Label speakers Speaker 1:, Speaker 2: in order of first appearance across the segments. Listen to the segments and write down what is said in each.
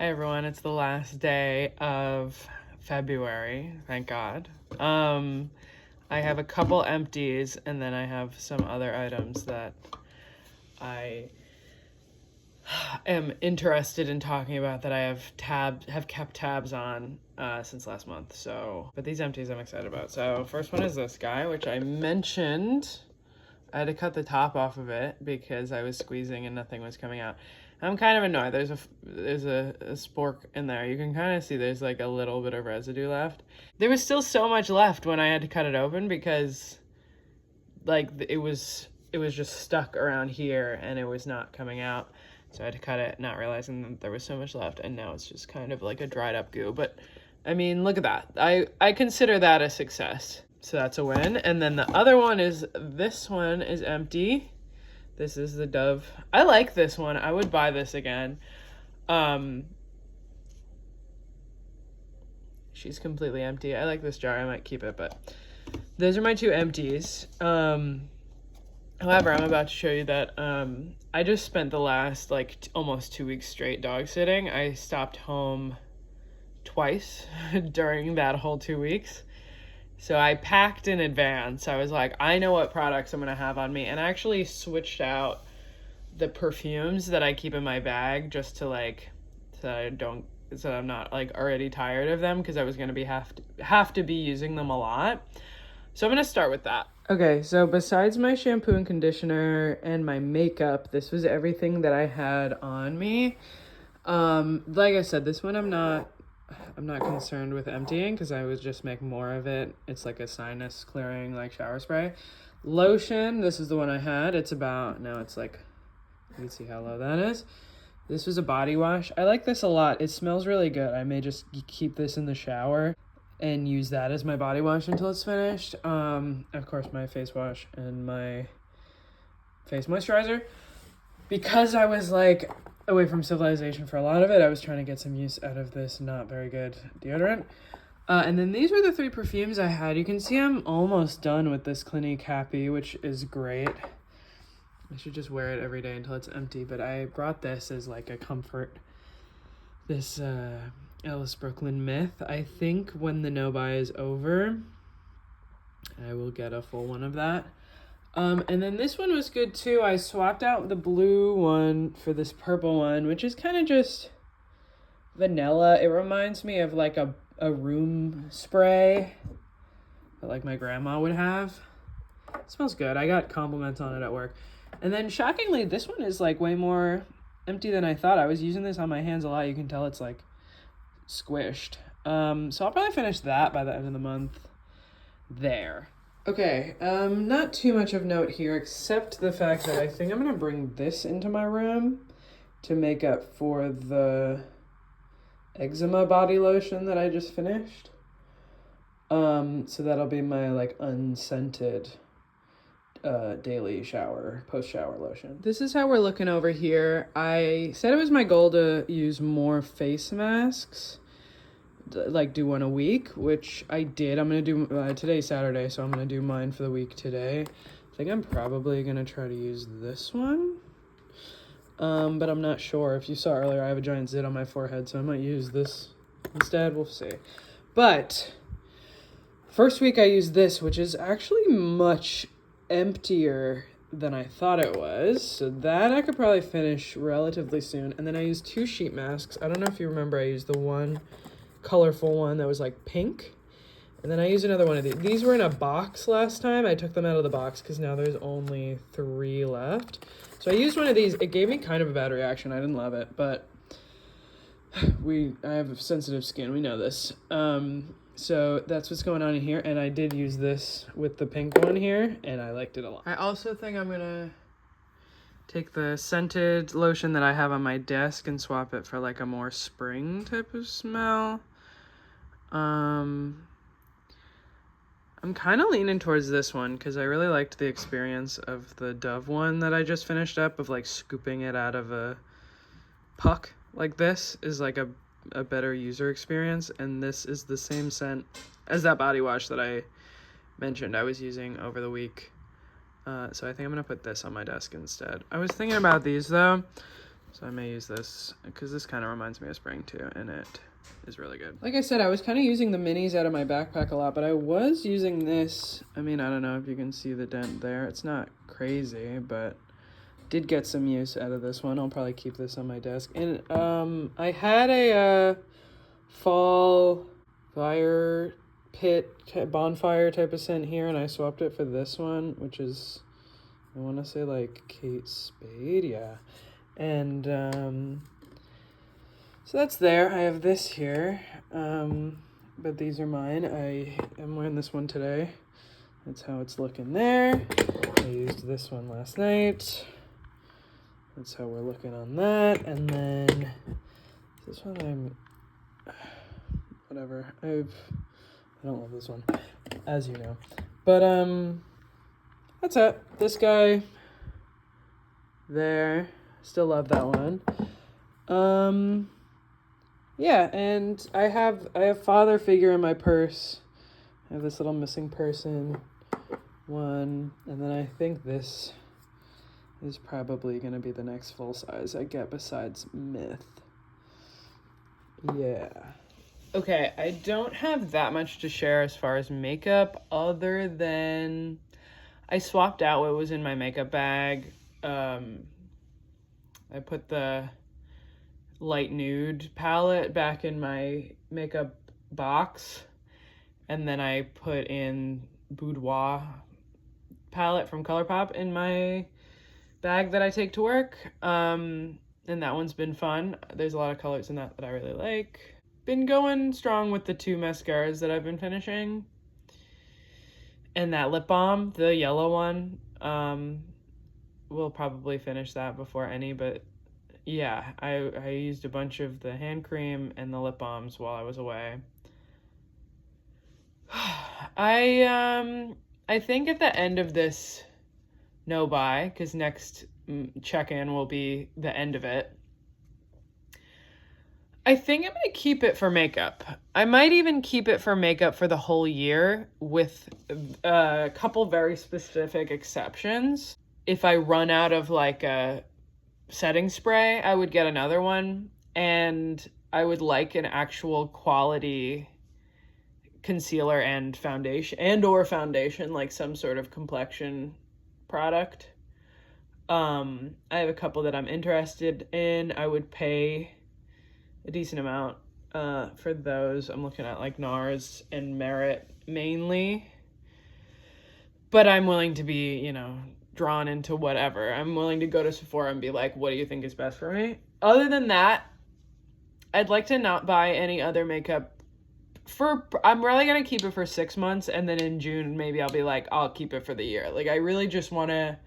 Speaker 1: Hi everyone, it's the last day of February, thank God. I have a couple empties and then I have some other items that I am interested in talking about that I have kept tabs on since last month. But these empties I'm excited about. So first one is this guy, which I mentioned. I had to cut the top off of it because I was squeezing and nothing was coming out. I'm kind of annoyed. There's a spork in there. You can kind of see there's like a little bit of residue left. There was still so much left when I had to cut it open because like it was just stuck around here and it was not coming out. So I had to cut it, not realizing that there was so much left, and now it's just kind of like a dried up goo. But I mean, look at that. I consider that a success. So that's a win. And then the other one is, this one is empty. This is the Dove. I like this one. I would buy this again. She's completely empty. I like this jar. I might keep it, but those are my two empties. However, I'm about to show you that I just spent the last almost 2 weeks straight dog sitting. I stopped home twice during that whole 2 weeks. So I packed in advance. I was like, I know what products I'm going to have on me. And I actually switched out the perfumes that I keep in my bag just to so I'm not like already tired of them, because I was going to have to be using them a lot. So I'm going to start with that. Okay, so besides my shampoo and conditioner and my makeup, this was everything that I had on me. Like I said, this one I'm not concerned with emptying because I would just make more of it. It's like a sinus clearing like shower spray. Lotion, this is the one I had. It's about, now it's like, you can see how low that is. This was a body wash. I like this a lot. It smells really good. I may just keep this in the shower and use that as my body wash until it's finished. Of course, my face wash and my face moisturizer. Because I was like away from civilization for a lot of it, I was trying to get some use out of this not very good deodorant. And then these were the 3 perfumes I had. You can see I'm almost done with this Clinique Happy, which is great. I should just wear it every day until it's empty, but I brought this as like a comfort. This Ellis Brooklyn Myth. I think when the no-buy is over, I will get a full one of that. And then this one was good too. I swapped out the blue one for this purple one, which is kind of just vanilla. It reminds me of like a room spray that like my grandma would have. It smells good. I got compliments on it at work. And then shockingly, this one is like way more empty than I thought. I was using this on my hands a lot. You can tell it's like squished. So I'll probably finish that by the end of the month there. Okay, not too much of note here, except the fact that I think I'm gonna bring this into my room to make up for the eczema body lotion that I just finished. So that'll be my like unscented daily post-shower lotion. This is how we're looking over here. I said it was my goal to use more face masks, like do one a week, which I did. I'm gonna do today's Saturday, so I'm gonna do mine for the week today. I think I'm probably gonna try to use this one, but I'm not sure. If you saw earlier, I have a giant zit on my forehead, so I might use this instead. We'll see. But first week I used this, which is actually much emptier than I thought it was, so that I could probably finish relatively soon. And then I used 2 sheet masks. I don't know if you remember, I used the one colorful one that was like pink, and then I used another one of these. These were in a box last time. I took them out of the box because now there's only 3 left. So I used one of these. It gave me kind of a bad reaction. I didn't love it, but I have sensitive skin. We know this. So that's what's going on in here. And I did use this with the pink one here, and I liked it a lot. I also think I'm gonna take the scented lotion that I have on my desk and swap it for like a more spring type of smell. I'm kind of leaning towards this one because I really liked the experience of the Dove one that I just finished up, of like scooping it out of a puck. Like, this is like a better user experience, and this is the same scent as that body wash that I mentioned I was using over the week. So I think I'm gonna put this on my desk instead. I was thinking about these though. So I may use this because this kind of reminds me of spring too, and it is really good. Like I said, I was kind of using the minis out of my backpack a lot, but I was using this. I mean, I don't know if you can see the dent there. It's not crazy, but did get some use out of this one. I'll probably keep this on my desk. And I had a fall fire pit bonfire type of scent here, and I swapped it for this one, which is, I want to say like Kate Spade, yeah. And so that's there. I have this here, but these are mine. I am wearing this one today. That's how it's looking there. I used this one last night. That's how we're looking on that. And then this one whatever. I don't love this one, as you know. But that's it. This guy there. Still love that one. Yeah, and I have father figure in my purse. I have this little missing person one, and then I think this is probably gonna be the next full size I get besides Myth. Yeah. Okay, I don't have that much to share as far as makeup, other than I swapped out what was in my makeup bag. I put the light nude palette back in my makeup box, and then I put in Boudoir palette from ColourPop in my bag that I take to work. And that one's been fun. There's a lot of colors in that I really like. Been going strong with the 2 mascaras that I've been finishing. And that lip balm, the yellow one. We'll probably finish that before any, but yeah, I used a bunch of the hand cream and the lip balms while I was away. I think at the end of this no buy, because next check-in will be the end of it, I think I'm gonna keep it for makeup. I might even keep it for makeup for the whole year, with a couple very specific exceptions. If I run out of like a setting spray, I would get another one, and I would like an actual quality concealer and foundation, like some sort of complexion product. I have a couple that I'm interested in. I would pay a decent amount for those. I'm looking at like NARS and Merit mainly, but I'm willing to be, drawn into whatever. I'm willing to go to Sephora and be like, what do you think is best for me? Other than that, I'd like to not buy any other makeup I'm really gonna keep it for 6 months, and then in June maybe I'll be like, I'll keep it for the year. Like, I really just want to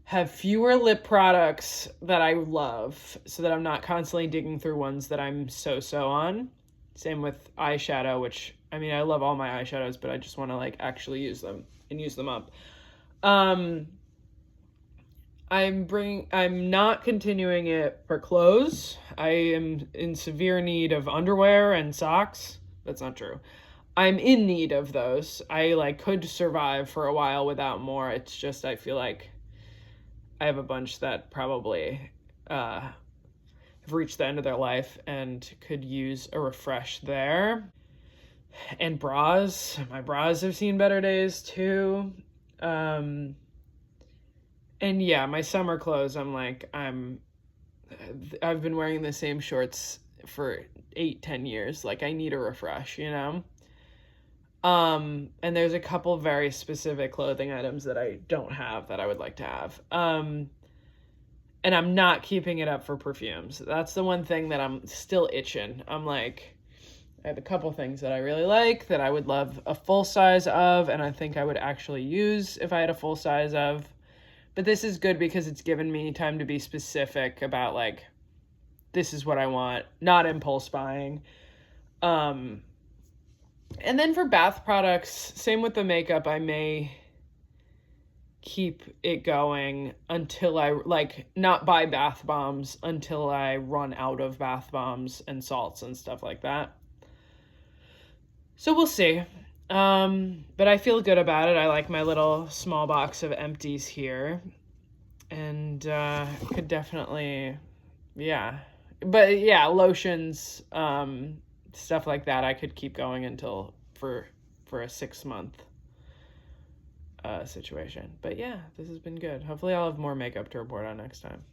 Speaker 1: have fewer lip products that I love, so that I'm not constantly digging through ones that I'm so on. Same with eyeshadow, which, I mean, I love all my eyeshadows, but I just want to like actually use them and use them up. I'm not continuing it for clothes. I am in severe need of underwear and socks. That's not true. I'm in need of those. I could survive for a while without more. It's just, I feel like I have a bunch that probably have reached the end of their life and could use a refresh there. And bras. My bras have seen better days too. And yeah, my summer clothes, I've been wearing the same shorts for 8-10 years. Like, I need a refresh, And there's a couple very specific clothing items that I don't have that I would like to have. And I'm not keeping it up for perfumes. That's the one thing that I'm still itching. I have a couple things that I really like that I would love a full size of, and I think I would actually use if I had a full size of. But this is good because it's given me time to be specific about, this is what I want, not impulse buying. And then for bath products, same with the makeup, I may keep it going until I, not buy bath bombs until I run out of bath bombs and salts and stuff like that. So we'll see. But I feel good about it. I like my little small box of empties here, and could definitely Yeah. But yeah, lotions, stuff like that, I could keep going until for a 6 month situation. But yeah, this has been good. Hopefully I'll have more makeup to report on next time.